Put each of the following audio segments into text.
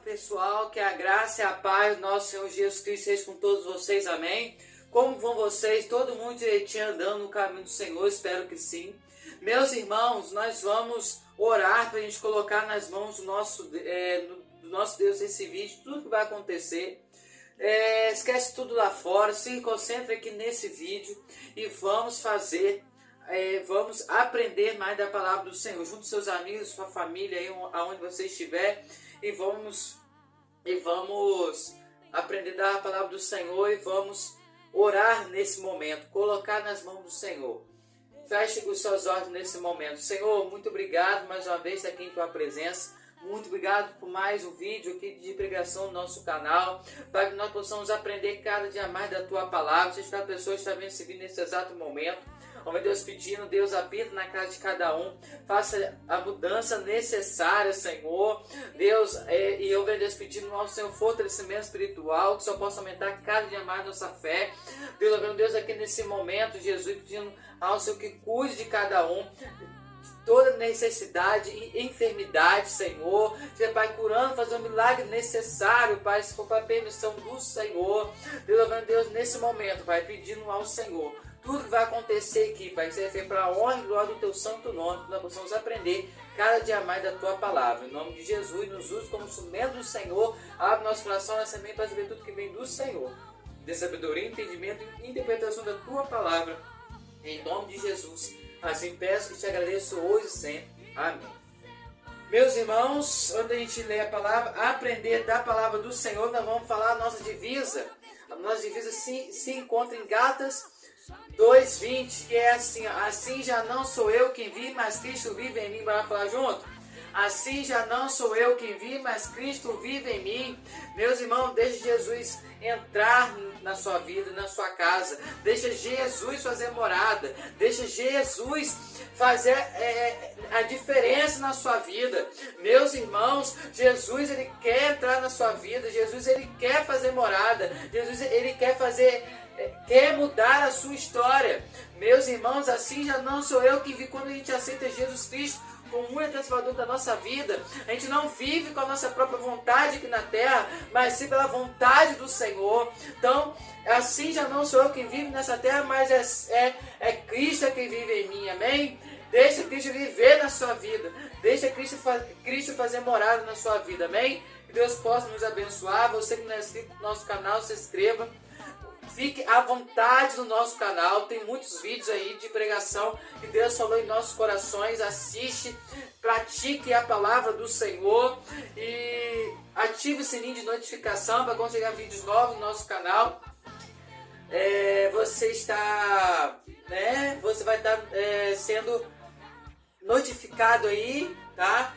pessoal, que a graça e a paz do nosso Senhor Jesus Cristo seja com todos vocês, amém? Como vão vocês? Todo mundo direitinho andando no caminho do Senhor? Espero que sim. Meus irmãos, nós vamos orar para a gente colocar nas mãos do nosso Deus esse vídeo, tudo que vai acontecer. Esquece tudo lá fora, se concentra aqui nesse vídeo e vamos vamos aprender mais da palavra do Senhor, junto com seus amigos, sua família, aí aonde você estiver, e vamos aprender da palavra do Senhor e vamos orar nesse momento, colocar nas mãos do Senhor. Feche os seus olhos nesse momento. Senhor, muito obrigado mais uma vez aqui em tua presença. Muito obrigado por mais um vídeo aqui de pregação no nosso canal, para que nós possamos aprender cada dia mais da tua palavra. Seja cada pessoa que está vendo esse vídeo nesse exato momento. Ó meu Deus, pedindo, Deus, habita na casa de cada um, faça a mudança necessária, Senhor. Deus, e eu, meu Deus, pedindo ao Senhor fortalecimento espiritual, que só possa aumentar cada dia mais nossa fé. Deus, meu Deus, aqui nesse momento, Jesus, pedindo ao Senhor que cuide de cada um, toda necessidade e enfermidade, Senhor. Seja, Pai, curando, fazendo o milagre necessário, Pai, se for para a permissão do Senhor. Deus, meu Deus, nesse momento, Pai, pedindo ao Senhor, tudo que vai acontecer aqui, Pai, que seja feito para a honra e glória do teu santo nome, que nós possamos aprender cada dia mais da tua palavra. Em nome de Jesus, nos use como instrumento do Senhor. Abre nosso coração nessa mente para saber tudo que vem do Senhor. Dê sabedoria, entendimento e interpretação da tua palavra. Em nome de Jesus. Assim peço e te agradeço hoje e sempre. Amém. Meus irmãos, antes da gente ler a palavra, aprender da palavra do Senhor, nós vamos falar a nossa divisa. A nossa divisa se encontra em Gálatas 2:20, que é assim: assim já não sou eu quem vive, mas Cristo vive em mim. Bora falar junto? Assim já não sou eu quem vive, mas Cristo vive em mim. Meus irmãos, deixe Jesus entrar na sua vida, na sua casa. Deixa Jesus fazer morada. Deixa Jesus fazer a diferença na sua vida. Meus irmãos, Jesus, ele quer entrar na sua vida. Jesus, ele quer fazer morada. Jesus, ele quer mudar a sua história. Meus irmãos, assim já não sou eu que vive. Quando a gente aceita Jesus Cristo como o único transformador da nossa vida, a gente não vive com a nossa própria vontade aqui na terra, mas sim pela vontade do Senhor. Então, assim já não sou eu quem vive nessa terra, mas é Cristo quem vive em mim, amém? Deixa Cristo viver na sua vida, deixa Cristo fazer morada na sua vida, amém? Que Deus possa nos abençoar. Você que não é inscrito no nosso canal, se inscreva. Fique à vontade no nosso canal, tem muitos vídeos aí de pregação que Deus falou em nossos corações. Assiste, pratique a palavra do Senhor e ative o sininho de notificação para quando chegar vídeos novos no nosso canal. Você vai estar sendo notificado aí, tá?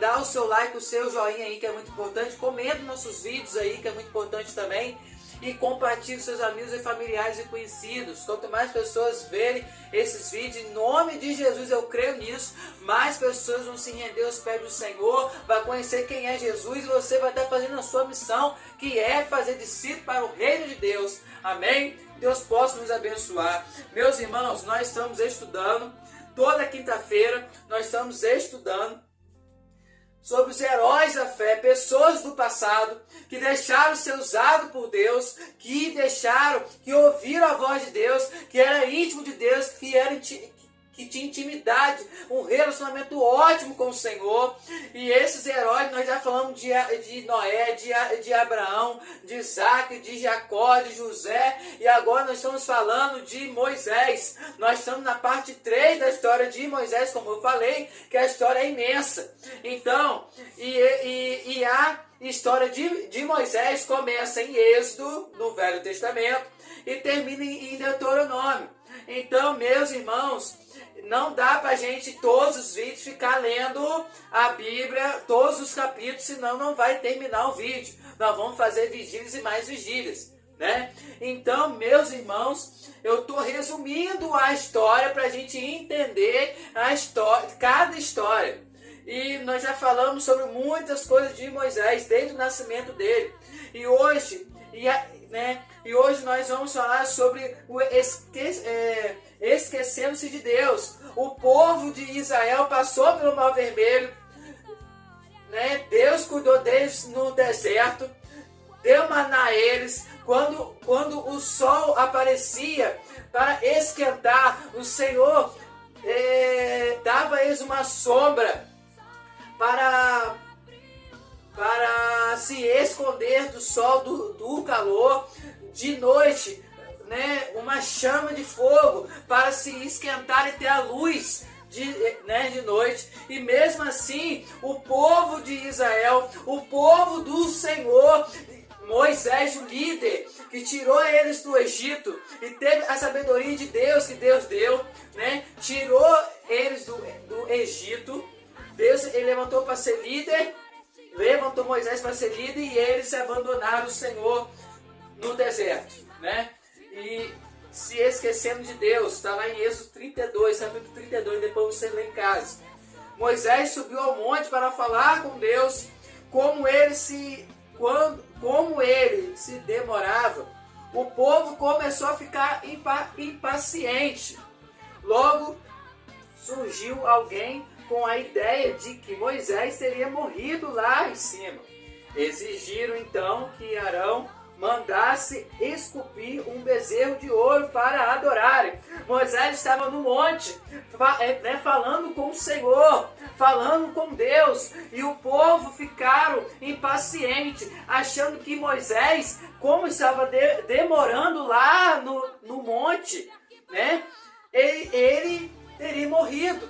Dá o seu like, o seu joinha aí, que é muito importante. Comenta nossos vídeos aí, que é muito importante também. E compartilhe com seus amigos e familiares e conhecidos. Quanto mais pessoas verem esses vídeos, em nome de Jesus, eu creio nisso, mais pessoas vão se render aos pés do Senhor, vai conhecer quem é Jesus, e você vai estar fazendo a sua missão, que é fazer discípulos para o reino de Deus. Amém? Deus possa nos abençoar. Meus irmãos, nós estamos estudando, toda quinta-feira, nós estamos estudando sobre os heróis da fé, pessoas do passado que deixaram ser usados por Deus, que ouviram a voz de Deus, que era íntimo de Deus, que tinha intimidade, um relacionamento ótimo com o Senhor. E esses heróis, nós já falamos de Noé, de Abraão, de Isaac, de Jacó, de José, e agora nós estamos falando de Moisés. Nós estamos na parte 3 da história de Moisés, como eu falei, que a história é imensa. Então, e a história de Moisés começa em Êxodo, no Velho Testamento, e termina em Deuteronômio. Então, meus irmãos, não dá pra gente, todos os vídeos, ficar lendo a Bíblia, todos os capítulos, senão não vai terminar o vídeo. Nós vamos fazer vigílias e mais vigílias, né? Então, meus irmãos, eu estou resumindo a história pra gente entender a história, cada história. E nós já falamos sobre muitas coisas de Moisés, desde o nascimento dele. E hoje nós vamos falar sobre o esquecendo-se de Deus. O povo de Israel passou pelo Mar Vermelho, né? Deus cuidou deles no deserto, deu maná a eles. Quando o sol aparecia para esquentar, o Senhor dava a eles uma sombra para se esconder do sol, do calor. De noite, né, uma chama de fogo para se esquentar e ter a luz de noite. E mesmo assim, o povo de Israel, o povo do Senhor, Moisés, o líder que tirou eles do Egito e teve a sabedoria de Deus que Deus deu, né? Tirou eles do Egito. Deus ele levantou para ser líder, levantou Moisés para ser líder, e eles abandonaram o Senhor no deserto, né? E se esquecendo de Deus. Está lá em Êxodo 32, capítulo 32, depois você lê em casa. Moisés subiu ao monte para falar com Deus. Como ele se demorava, o povo começou a ficar impaciente. Logo surgiu alguém com a ideia de que Moisés teria morrido lá em cima. Exigiram então que Arão mandasse esculpir um bezerro de ouro para adorarem. Moisés estava no monte, falando com o Senhor, falando com Deus, e o povo ficaram impacientes, achando que Moisés, como estava demorando lá no monte, né, ele teria morrido.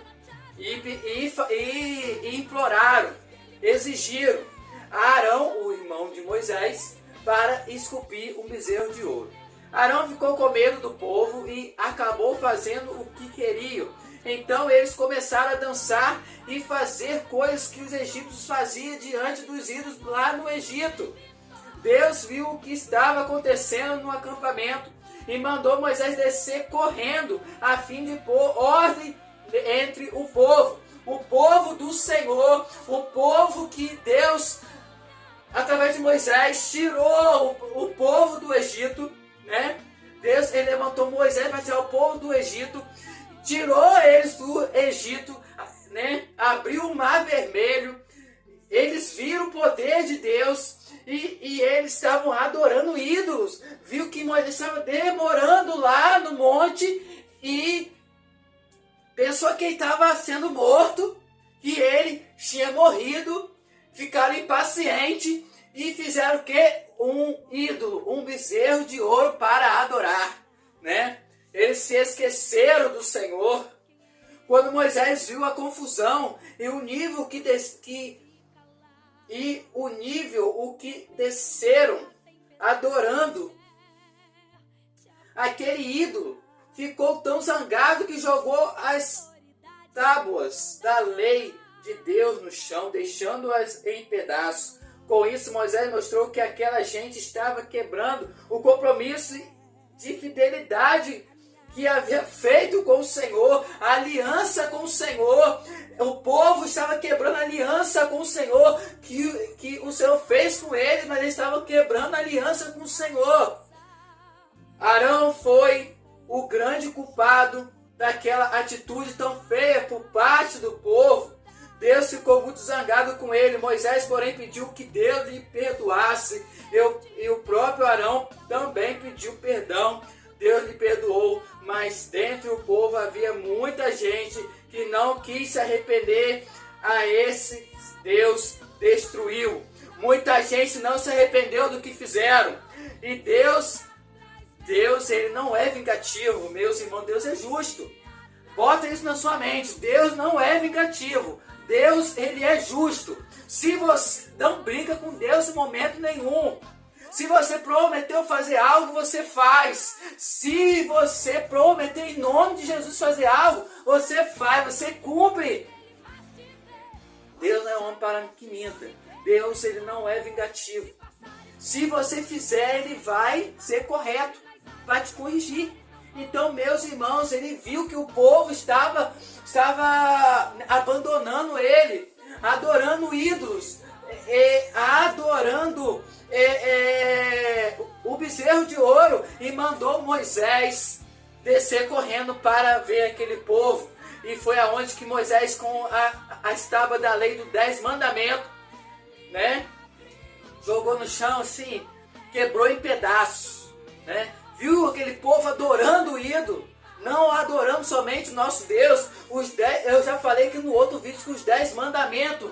E imploraram, exigiram a Arão, o irmão de Moisés, para esculpir um bezerro de ouro. Arão ficou com medo do povo e acabou fazendo o que queriam. Então eles começaram a dançar e fazer coisas que os egípcios faziam diante dos ídolos lá no Egito. Deus viu o que estava acontecendo no acampamento e mandou Moisés descer correndo a fim de pôr ordem entre o povo do Senhor, o povo que Deus, através de Moisés, tirou o povo do Egito, né? Deus ele levantou Moisés para tirar o povo do Egito, tirou eles do Egito, né? Abriu o mar vermelho. Eles viram o poder de Deus e eles estavam adorando ídolos. Viu que Moisés estava demorando lá no monte e pensou que ele estava sendo morto, que ele tinha morrido. Ficaram impacientes e fizeram o quê? Um ídolo, um bezerro de ouro para adorar, né? Eles se esqueceram do Senhor. Quando Moisés viu a confusão e o nível que desceram adorando aquele ídolo, ficou tão zangado que jogou as tábuas da lei de Deus no chão, deixando-as em pedaços. Com isso, Moisés mostrou que aquela gente estava quebrando o compromisso de fidelidade que havia feito com o Senhor, a aliança com o Senhor. O povo estava quebrando a aliança com o Senhor, que o Senhor fez com eles, mas eles estavam quebrando a aliança com o Senhor. Arão foi o grande culpado daquela atitude tão feia por parte do povo. Deus ficou muito zangado com ele. Moisés, porém, pediu que Deus lhe perdoasse. E o próprio Arão também pediu perdão. Deus lhe perdoou, mas dentro do povo havia muita gente que não quis se arrepender. A esse Deus destruiu. Muita gente não se arrependeu do que fizeram. E Deus ele não é vingativo, meus irmãos. Deus é justo. Bota isso na sua mente. Deus não é vingativo. Deus, ele é justo. Se você não brinca com Deus em momento nenhum. Se você prometeu fazer algo, você faz. Se você prometeu em nome de Jesus fazer algo, você faz, você cumpre. Deus não é homem para que minta. Deus, ele não é vingativo. Se você fizer, ele vai ser correto, vai te corrigir. Então, meus irmãos, ele viu que o povo estava abandonando ele, adorando ídolos, adorando o bezerro de ouro, e mandou Moisés descer correndo para ver aquele povo. E foi aonde que Moisés, com a tábua da lei dos 10 mandamentos, né? Jogou no chão assim, quebrou em pedaços, né? Viu aquele povo adorando o ídolo, não adorando somente o nosso Deus. Eu já falei aqui no outro vídeo que os 10 mandamentos,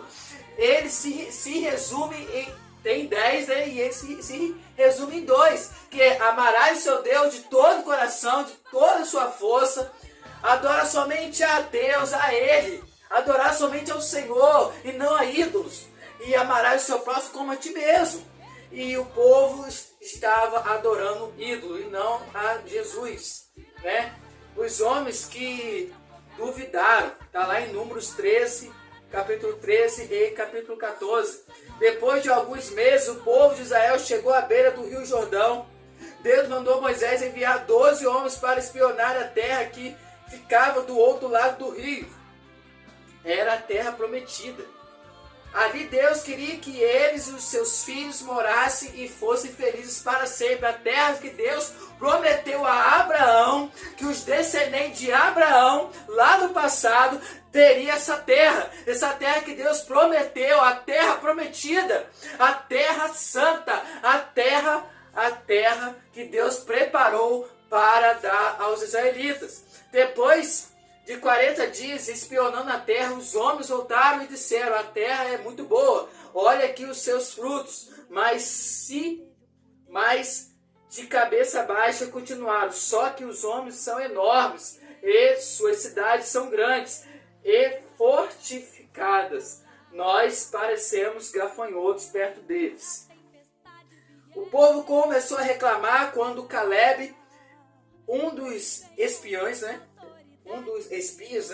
eles se resumem em, tem 10, né? E eles se resumem em 2, que é amarás o seu Deus de todo o coração, de toda a sua força, adorar somente a Deus, a Ele, adorar somente ao Senhor e não a ídolos, e amarás o seu próximo como a ti mesmo. E o povo estava adorando ídolo e não a Jesus, né? Os homens que duvidaram, está lá em Números 13, capítulo 13 e capítulo 14. Depois de alguns meses, o povo de Israel chegou à beira do rio Jordão. Deus mandou Moisés enviar 12 homens para espionar a terra que ficava do outro lado do rio. Era a terra prometida. Ali Deus queria que eles e os seus filhos morassem e fossem felizes para sempre. A terra que Deus prometeu a Abraão, que os descendentes de Abraão, lá no passado, teria essa terra que Deus prometeu, a terra prometida, a terra santa, a terra que Deus preparou para dar aos israelitas. Depois de 40 dias espionando a terra, os homens voltaram e disseram: a terra é muito boa, olha aqui os seus frutos. Mas de cabeça baixa continuaram: só que os homens são enormes e suas cidades são grandes e fortificadas. Nós parecemos gafanhotos perto deles. O povo começou a reclamar quando Caleb, um dos espiões, um dos espias,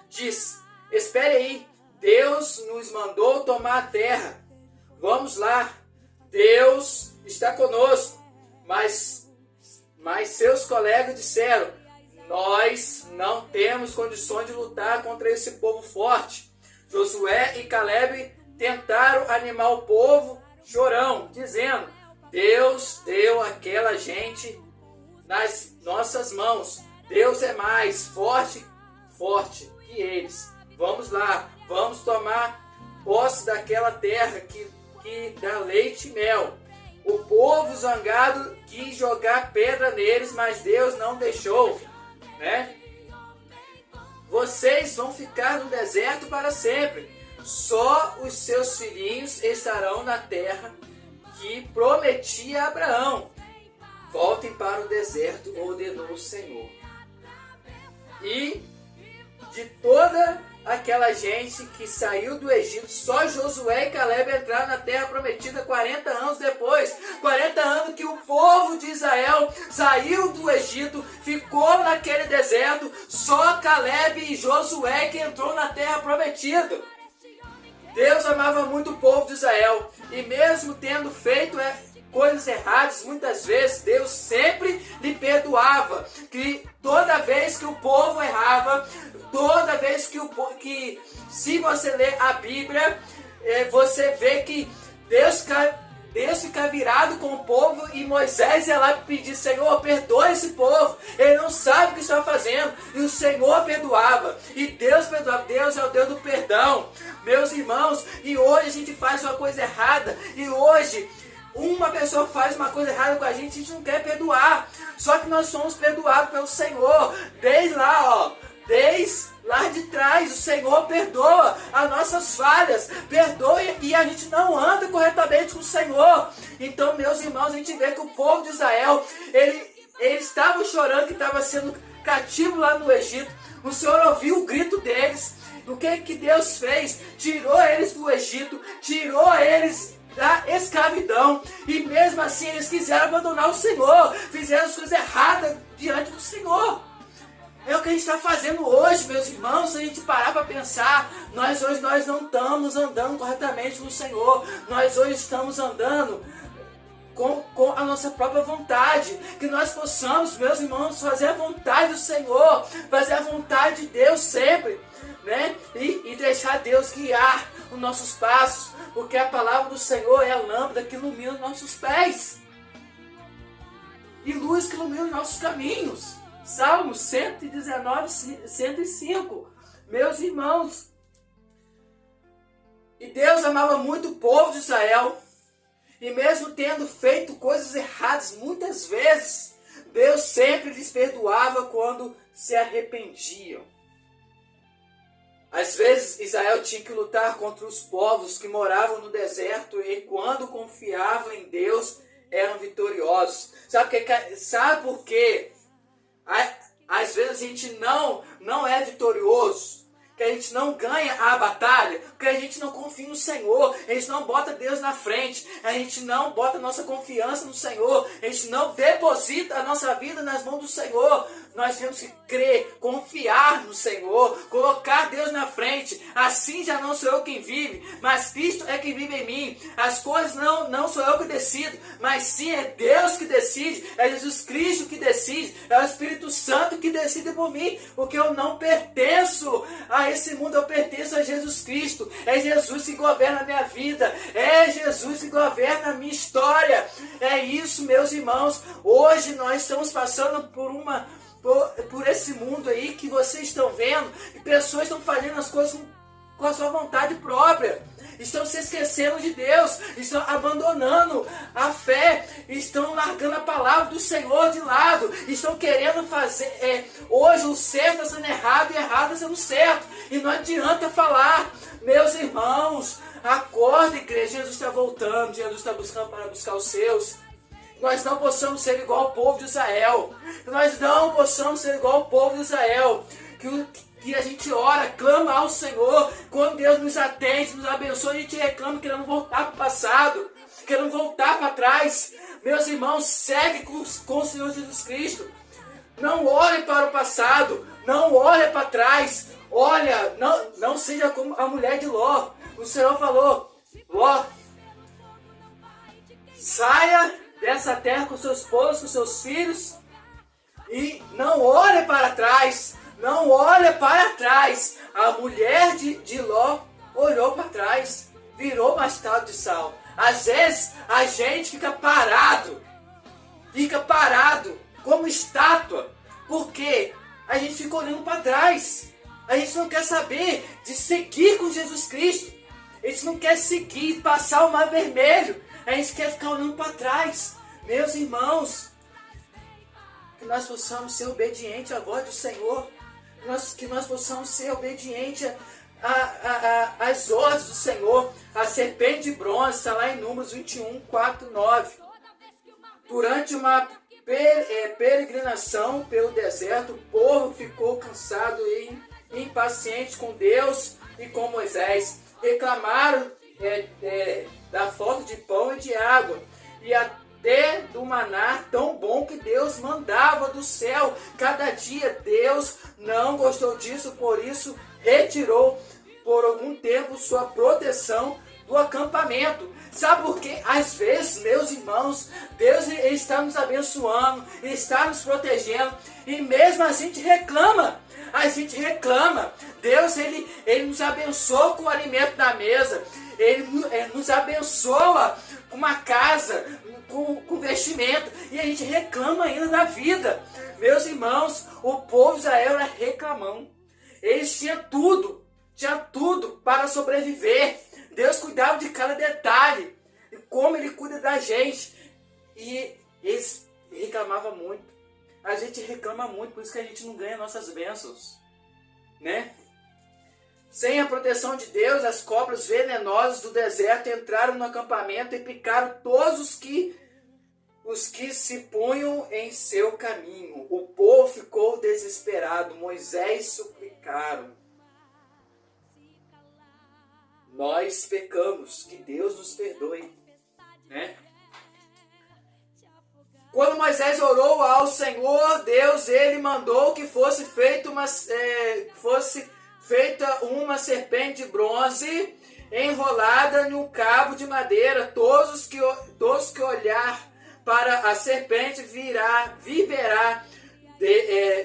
diz: espere aí, Deus nos mandou tomar a terra. Vamos lá, Deus está conosco. Mas seus colegas disseram: nós não temos condições de lutar contra esse povo forte. Josué e Caleb tentaram animar o povo chorão, dizendo: Deus deu aquela gente nas nossas mãos. Deus é mais forte que eles. Vamos lá, vamos tomar posse daquela terra que dá leite e mel. O povo zangado quis jogar pedra neles, mas Deus não deixou, Vocês vão ficar no deserto para sempre. Só os seus filhinhos estarão na terra que prometia a Abraão. Voltem para o deserto, ordenou o Senhor. E de toda aquela gente que saiu do Egito, só Josué e Caleb entraram na terra prometida 40 anos depois. 40 anos que o povo de Israel saiu do Egito, ficou naquele deserto, só Caleb e Josué que entrou na terra prometida. Deus amava muito o povo de Israel, e mesmo tendo feito coisas erradas, muitas vezes Deus sempre lhe perdoava. Que toda vez que o povo errava, toda vez que se você ler a Bíblia, você vê que Deus fica virado com o povo, e Moisés ia lá pedir: Senhor, perdoa esse povo, ele não sabe o que está fazendo. E o Senhor perdoava, e Deus perdoava. Deus é o Deus do perdão, meus irmãos. E hoje a gente faz uma coisa errada, e hoje uma pessoa faz uma coisa errada com a gente não quer perdoar. Só que nós somos perdoados pelo Senhor. Desde lá de trás, o Senhor perdoa as nossas falhas, perdoa, e a gente não anda corretamente com o Senhor. Então, meus irmãos, a gente vê que o povo de Israel, ele estava chorando que estava sendo cativo lá no Egito. O Senhor ouviu o grito deles. O que Deus fez? Tirou eles do Egito, tirou eles da escravidão, e mesmo assim eles quiseram abandonar o Senhor, fizeram as coisas erradas diante do Senhor. É o que a gente está fazendo hoje, meus irmãos. Se a gente parar para pensar, nós hoje não estamos andando corretamente com o Senhor. Nós hoje estamos andando com a nossa própria vontade. Que nós possamos, meus irmãos, fazer a vontade do Senhor, fazer a vontade de Deus sempre, e deixar Deus guiar os nossos passos, porque a palavra do Senhor é a lâmpada que ilumina os nossos pés e luz que ilumina os nossos caminhos. Salmo 119, 105. Meus irmãos, e Deus amava muito o povo de Israel. E mesmo tendo feito coisas erradas muitas vezes, Deus sempre lhes perdoava quando se arrependiam. Às vezes Israel tinha que lutar contra os povos que moravam no deserto e quando confiavam em Deus eram vitoriosos. Sabe por quê? Às vezes a gente não é vitorioso, que a gente não ganha a batalha, porque a gente não confia no Senhor, a gente não bota Deus na frente, a gente não bota a nossa confiança no Senhor, a gente não deposita a nossa vida nas mãos do Senhor. Nós temos que crer, confiar no Senhor, colocar Deus na frente. Assim já não sou eu quem vive, mas Cristo é quem vive em mim. As coisas não sou eu que decido, mas sim é Deus que decide, é Jesus Cristo que decide, é o Espírito Santo que decide por mim, porque eu não pertenço a esse mundo, eu pertenço a Jesus Cristo. É Jesus que governa a minha vida, é Jesus que governa a minha história. É isso, meus irmãos. Hoje nós estamos passando por esse mundo aí que vocês estão vendo, e pessoas estão fazendo as coisas com a sua vontade própria, estão se esquecendo de Deus, estão abandonando a fé, estão largando a palavra do Senhor de lado, estão querendo fazer hoje o certo sendo errado e errado sendo certo, e não adianta falar. Meus irmãos, acorda, igreja, Jesus está voltando, Jesus está buscando para buscar os seus. Nós não possamos ser igual ao povo de Israel. Nós não possamos ser igual ao povo de Israel. Que a gente ora, clama ao Senhor. Quando Deus nos atende, nos abençoa, a gente reclama querendo voltar para o passado, querendo voltar para trás. Meus irmãos, segue com o Senhor Jesus Cristo. Não olhe para o passado. Não olhe para trás. Olha, não seja como a mulher de Ló. O Senhor falou: Ló, saia dessa terra com seus esposos, com seus filhos, e não olhe para trás, não olhe para trás. A mulher de Ló olhou para trás, virou bastardo de sal. Às vezes a gente fica parado como estátua, porque a gente fica olhando para trás. A gente não quer saber de seguir com Jesus Cristo, a gente não quer seguir, passar o mar vermelho. A gente quer ficar olhando para trás. Meus irmãos, que nós possamos ser obedientes à voz do Senhor, que nós possamos ser obedientes às ordens do Senhor. A serpente de bronze está lá em Números 21, 4, 9. Durante uma peregrinação pelo deserto, o povo ficou cansado e impaciente com Deus e com Moisés. Reclamaram da falta de pão e de água, e até do maná tão bom que Deus mandava do céu cada dia. Deus não gostou disso, por isso retirou por algum tempo sua proteção do acampamento. Sabe por quê? Às vezes, meus irmãos, Deus está nos abençoando, está nos protegendo, e mesmo assim a gente reclama. Deus, ele nos abençoa com o alimento da mesa. Ele nos abençoa com uma casa, com vestimento. E a gente reclama ainda da vida. Meus irmãos, o povo de Israel era reclamão. Eles tinham tudo para sobreviver. Deus cuidava de cada detalhe. E como Ele cuida da gente. E eles reclamavam muito. A gente reclama muito, por isso que a gente não ganha nossas bênçãos, né? Sem a proteção de Deus, as cobras venenosas do deserto entraram no acampamento e picaram todos os que se punham em seu caminho. O povo ficou desesperado. Moisés suplicaram: nós pecamos, que Deus nos perdoe, né? Quando Moisés orou ao Senhor, Deus, ele mandou que fosse feita uma serpente de bronze enrolada num cabo de madeira. Todos que olhar para a serpente viverá,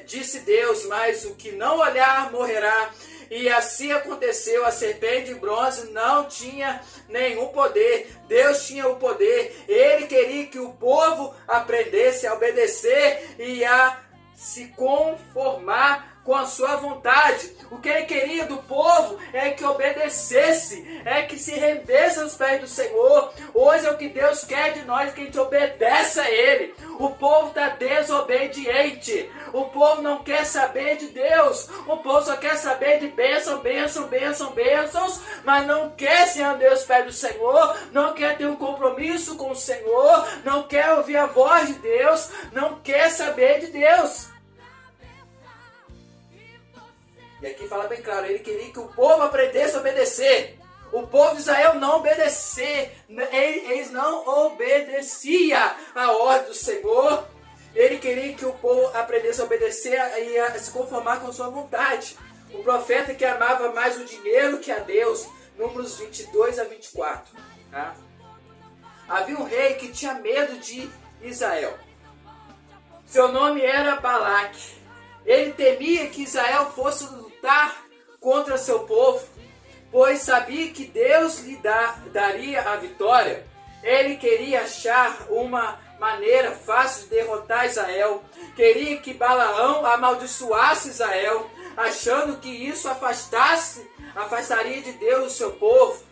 disse Deus, mas o que não olhar morrerá. E assim aconteceu. A serpente de bronze não tinha nenhum poder. Deus tinha o poder. Ele queria que o povo aprendesse a obedecer e a se conformar com a sua vontade. O que ele queria do povo é que obedecesse, é que se rendesse aos pés do Senhor. Hoje é o que Deus quer de nós, que a gente obedeça a Ele. O povo está desobediente. O povo não quer saber de Deus. O povo só quer saber de bênçãos, mas não quer se render aos pés do Senhor, não quer ter um compromisso com o Senhor, não quer ouvir a voz de Deus, não quer saber de Deus. E aqui fala bem claro, ele queria que o povo aprendesse a obedecer. O povo de Israel não obedecer, eles não obedeciam a ordem do Senhor. Ele queria que o povo aprendesse a obedecer e a se conformar com sua vontade. O profeta que amava mais o dinheiro que a Deus, Números 22 a 24. Tá? Havia um rei que tinha medo de Israel. Seu nome era Balaque. Ele temia que Israel fosse lutar contra seu povo, pois sabia que Deus lhe daria a vitória. Ele queria achar uma maneira fácil de derrotar Israel. Queria que Balaão amaldiçoasse Israel, achando que isso afastaria de Deus o seu povo.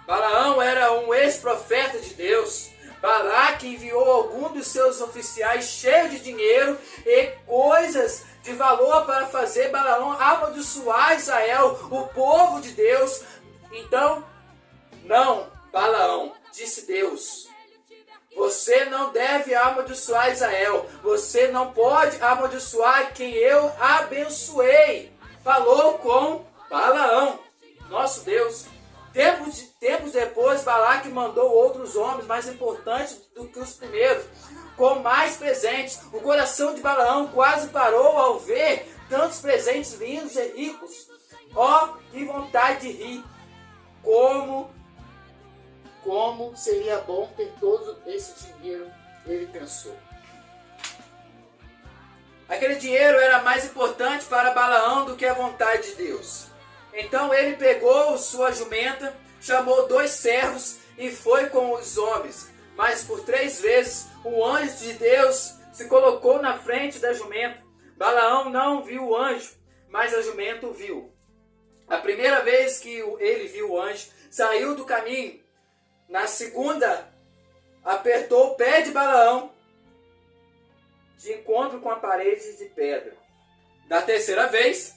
Balaão era um ex-profeta de Deus. Balaque enviou alguns dos seus oficiais cheios de dinheiro e coisas de valor para fazer Balaão amaldiçoar Israel, o povo de Deus. Então, não, Balaão, disse Deus, você não deve amaldiçoar Israel, você não pode amaldiçoar quem eu abençoei. Falou com Balaão, nosso Deus. Tempos depois, Balaque mandou outros homens mais importantes do que os primeiros, com mais presentes. O coração de Balaão quase parou ao ver tantos presentes lindos e ricos. Oh, que vontade de rir! Como seria bom ter todo esse dinheiro, ele pensou. Aquele dinheiro era mais importante para Balaão do que a vontade de Deus. Então ele pegou sua jumenta, chamou 2 servos e foi com os homens. Mas por 3 vezes o anjo de Deus se colocou na frente da jumenta. Balaão não viu o anjo, mas a jumenta o viu. A primeira vez que ele viu o anjo, saiu do caminho. Na segunda, apertou o pé de Balaão de encontro com a parede de pedra. Da terceira vez,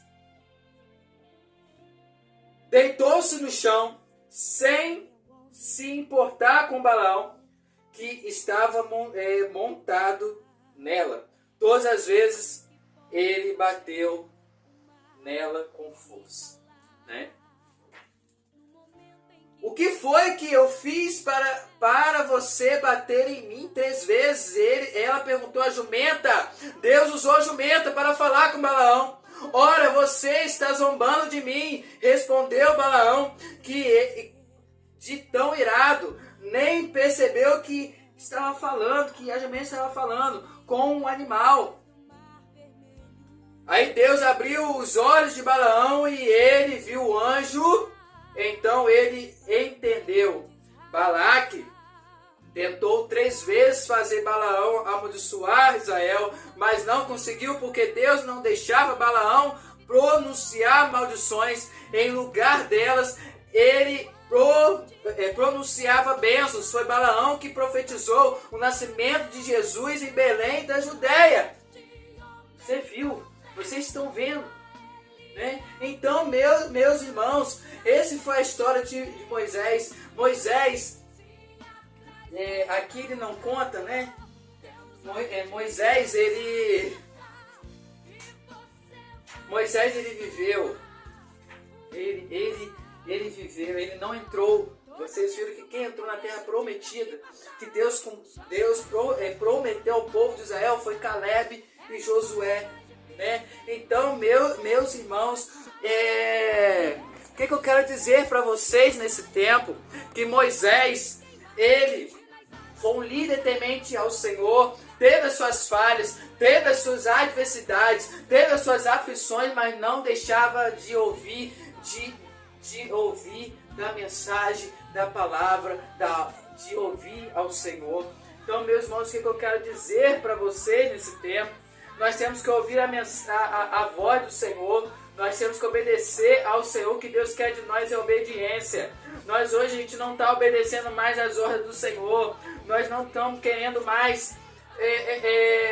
deitou-se no chão, sem se importar com Balaão, que estava montado nela. Todas as vezes ele bateu nela com força. Né? O que foi que eu fiz para você bater em mim 3 vezes? Ela perguntou à jumenta. Deus usou a jumenta para falar com Balaão. Ora, você está zombando de mim, respondeu Balaão, que de tão irado, nem percebeu que estava falando, que a jumenta estava falando com um animal. Aí Deus abriu os olhos de Balaão e ele viu o anjo, então ele entendeu. Balaque tentou 3 vezes fazer Balaão amaldiçoar Israel, mas não conseguiu porque Deus não deixava Balaão pronunciar maldições. Em lugar delas, ele pronunciava bênçãos. Foi Balaão que profetizou o nascimento de Jesus em Belém da Judéia. Você viu? Vocês estão vendo? Né? Então, meus irmãos, essa foi a história de Moisés. Moisés, aqui ele não conta, né? Moisés, ele viveu. Ele viveu, ele não entrou. Vocês viram que quem entrou na terra prometida, que Deus prometeu ao povo de Israel, foi Caleb e Josué. Né? Então, meus irmãos, o que eu quero dizer para vocês nesse tempo? Que Moisés, ele foi um líder temente ao Senhor, teve as suas falhas, teve as suas adversidades, teve as suas aflições, mas não deixava de ouvir, de ouvir da mensagem, da palavra, de ouvir ao Senhor. Então, meus irmãos, o que eu quero dizer para vocês nesse tempo? nós temos que ouvir a voz do Senhor, nós temos que obedecer ao Senhor. O que Deus quer de nós é obediência. Nós hoje a gente não está obedecendo mais às ordens do Senhor, nós não estamos querendo mais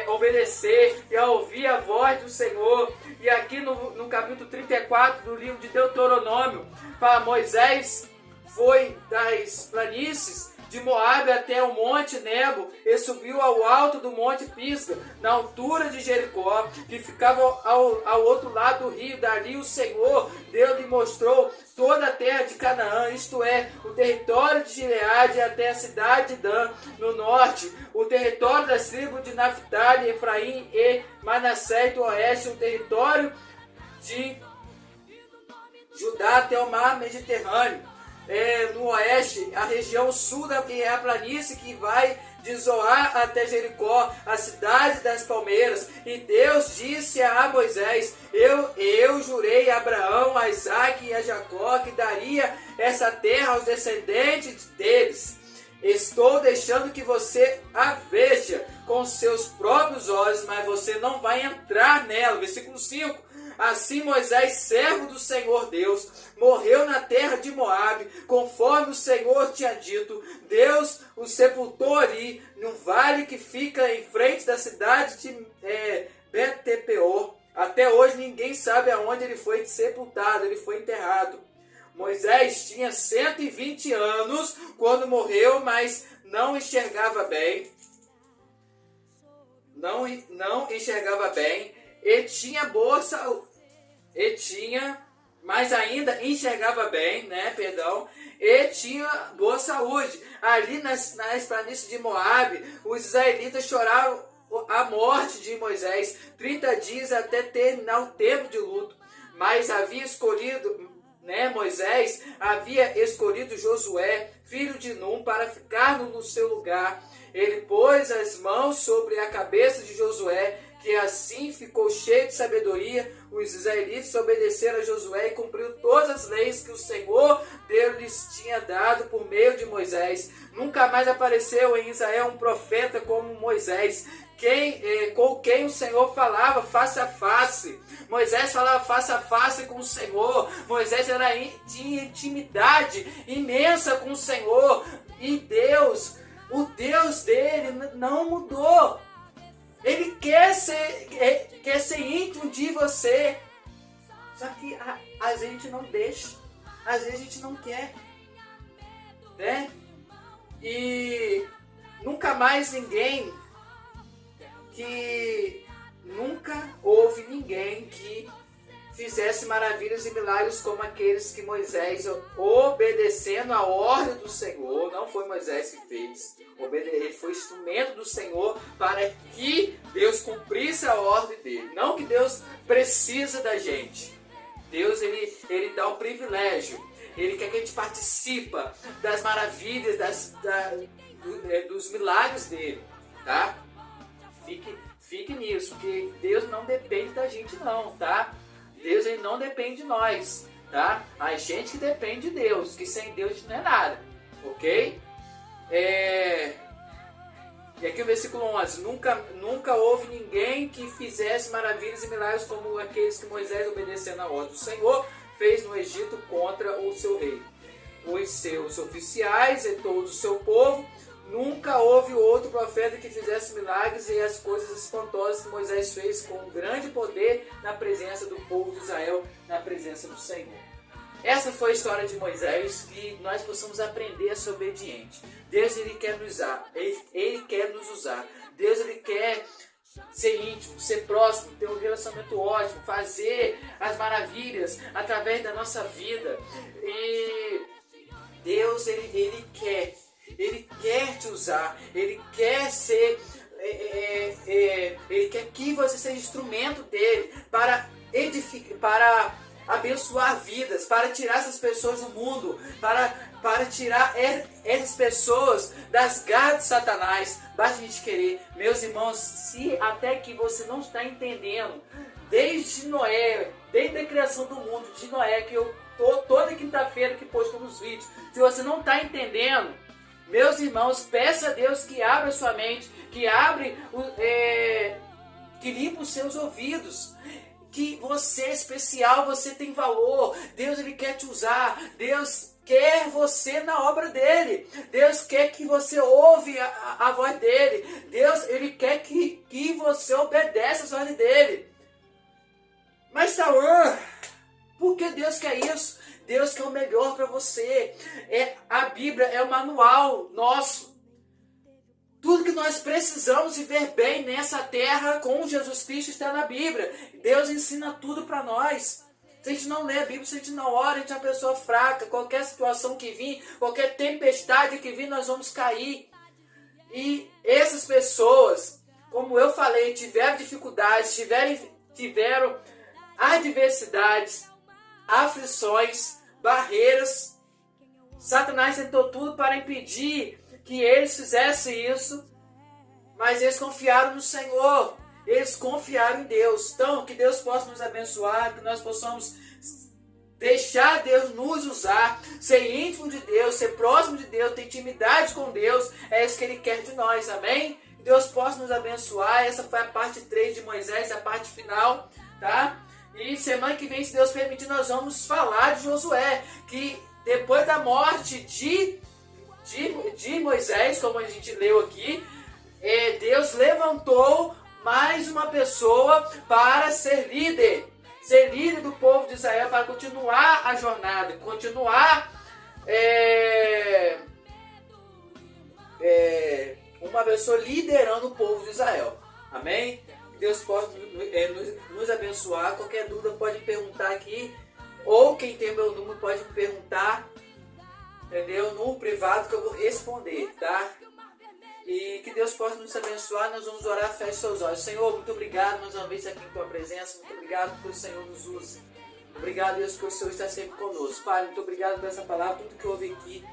obedecer e ouvir a voz do Senhor. E aqui no capítulo 34 do livro de Deuteronômio, para Moisés foi das planícies de Moabe até o monte Nebo, e subiu ao alto do monte Pisga, na altura de Jericó, que ficava ao outro lado do rio. Dali o Senhor Deus lhe mostrou toda a terra de Canaã, isto é, o território de Gileade até a cidade de Dan, no norte, o território das tribos de Naphtali, Efraim e Manassés do oeste, o território de Judá até o mar Mediterrâneo. No oeste, a região sul que é a planície que vai de Zoar até Jericó, a cidade das palmeiras. E Deus disse a Moisés: eu jurei a Abraão, a Isaque e a Jacó que daria essa terra aos descendentes deles. Estou deixando que você a veja com seus próprios olhos, mas você não vai entrar nela. Versículo 5. Assim Moisés, servo do Senhor Deus, morreu na terra de Moabe, conforme o Senhor tinha dito. Deus o sepultou ali, num vale que fica em frente da cidade de Bet-peor. Até hoje ninguém sabe aonde ele foi sepultado, ele foi enterrado. Moisés tinha 120 anos quando morreu, mas não enxergava bem. Não enxergava bem. Ele tinha boa saúde. Ele tinha, mas ainda enxergava bem, né? Perdão. Ele tinha boa saúde. Ali nas planícies de Moabe, os israelitas choraram a morte de Moisés 30 dias até terminar o tempo de luto. Mas havia escolhido, Moisés havia escolhido Josué, filho de Num, para ficar no seu lugar. Ele pôs as mãos sobre a cabeça de Josué, que assim ficou cheio de sabedoria. Os israelitas obedeceram a Josué e cumpriu todas as leis que o Senhor Deus lhes tinha dado por meio de Moisés. Nunca mais apareceu em Israel um profeta como Moisés, com quem o Senhor falava face a face. Moisés falava face a face com o Senhor. Moisés tinha intimidade imensa com o Senhor. E Deus, o Deus dele não mudou. Ele quer ser íntimo de você. Só que às vezes a gente não deixa. Às vezes a gente não quer. Né? E nunca mais nunca houve ninguém que fizesse maravilhas e milagres como aqueles que Moisés, obedecendo a ordem do Senhor, não foi Moisés que fez, ele foi instrumento do Senhor para que Deus cumprisse a ordem dele. Não que Deus precisa da gente. Deus ele dá o privilégio, ele quer que a gente participe das maravilhas, dos milagres dele, tá? Fique nisso, porque Deus não depende da gente não, tá? Deus ele não depende de nós, tá? A gente que depende de Deus, que sem Deus a gente não é nada, ok? E aqui o versículo 11, nunca houve ninguém que fizesse maravilhas e milagres como aqueles que Moisés, obedecendo a ordem do Senhor, fez no Egito contra o seu rei. Os seus oficiais e todo o seu povo. Nunca houve outro profeta que fizesse milagres e as coisas espantosas que Moisés fez com grande poder na presença do povo de Israel, na presença do Senhor. Essa foi a história de Moisés, que nós possamos aprender a ser obediente. Deus ele quer nos usar, ele quer nos usar. Deus ele quer ser íntimo, ser próximo, ter um relacionamento ótimo, fazer as maravilhas através da nossa vida. E Deus ele quer te usar, Ele quer ser, Ele quer que você seja instrumento dEle para edificar, para abençoar vidas, para tirar essas pessoas do mundo, para tirar essas pessoas das garras de Satanás. Basta a gente querer. Meus irmãos, se até que você não está entendendo, desde Noé, desde a criação do mundo, de Noé, que eu toda quinta-feira que posto nos vídeos, se você não está entendendo, meus irmãos, peça a Deus que abra sua mente, que abre que limpa os seus ouvidos. Que você é especial, você tem valor. Deus, Ele quer te usar. Deus quer você na obra dEle. Deus quer que você ouve a voz dEle. Deus, Ele quer que você obedeça as ordens dEle. Mas, Tauan, por que Deus quer isso? Deus quer o melhor para você. A Bíblia é o manual nosso. Tudo que nós precisamos viver bem nessa terra com Jesus Cristo está na Bíblia. Deus ensina tudo para nós. Se a gente não lê a Bíblia, se a gente não ora, a gente é uma pessoa fraca. Qualquer situação que vir, qualquer tempestade que vir, nós vamos cair. E essas pessoas, como eu falei, tiveram dificuldades, tiveram adversidades, aflições, barreiras. Satanás tentou tudo para impedir que eles fizessem isso, mas eles confiaram no Senhor, eles confiaram em Deus. Então, que Deus possa nos abençoar, que nós possamos deixar Deus nos usar, ser íntimo de Deus, ser próximo de Deus, ter intimidade com Deus. É isso que Ele quer de nós, amém? Que Deus possa nos abençoar. Essa foi a parte 3 de Moisés, a parte final, tá? E semana que vem, se Deus permitir, nós vamos falar de Josué, que depois da morte de Moisés, como a gente leu aqui, Deus levantou mais uma pessoa para ser líder do povo de Israel, para continuar a jornada, continuar uma pessoa liderando o povo de Israel. Amém? Que Deus possa nos abençoar. Qualquer dúvida pode perguntar aqui, ou quem tem meu número pode me perguntar, entendeu? No privado que eu vou responder, tá? E que Deus possa nos abençoar. Nós vamos orar, feche seus olhos. Senhor, muito obrigado mais uma vez aqui em Tua presença. Muito obrigado porque o Senhor nos usa. Obrigado, Deus, porque o Senhor está sempre conosco. Pai, muito obrigado por essa palavra, tudo que eu ouvi aqui,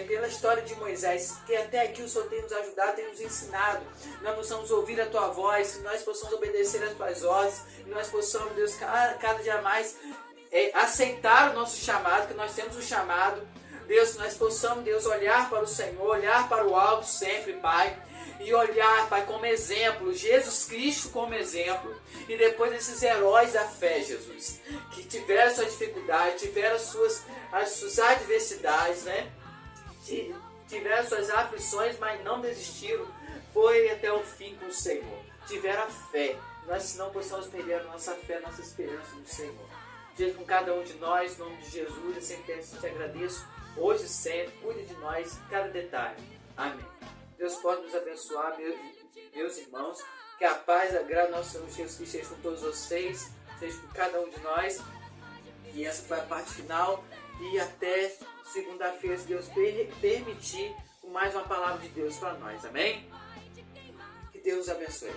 pela história de Moisés, que até aqui o Senhor tem nos ajudado, tem nos ensinado. Nós possamos ouvir a Tua voz, que nós possamos obedecer às Tuas ordens, que nós possamos, Deus, cada dia mais aceitar o nosso chamado, que nós temos o chamado. Deus, que nós possamos, Deus, olhar para o Senhor, olhar para o alto sempre, Pai, e olhar, Pai, como exemplo, Jesus Cristo como exemplo, e depois esses heróis da fé, Jesus, que tiveram sua dificuldade, tiveram as suas adversidades, né? Tiveram suas aflições, mas não desistiram, foi até o fim com o Senhor, tiveram a fé. Nós não possamos perder a nossa fé, a nossa esperança no Senhor. Seja com cada um de nós, em nome de Jesus, eu sempre te agradeço, hoje e sempre, cuide de nós, cada detalhe. Amém. Deus pode nos abençoar, meus irmãos, que a paz, a graça do nosso Senhor Jesus Cristo esteja com todos vocês, seja com cada um de nós. E essa foi a parte final, e até segunda-feira, se Deus permitir, com mais uma palavra de Deus para nós. Amém? Que Deus abençoe.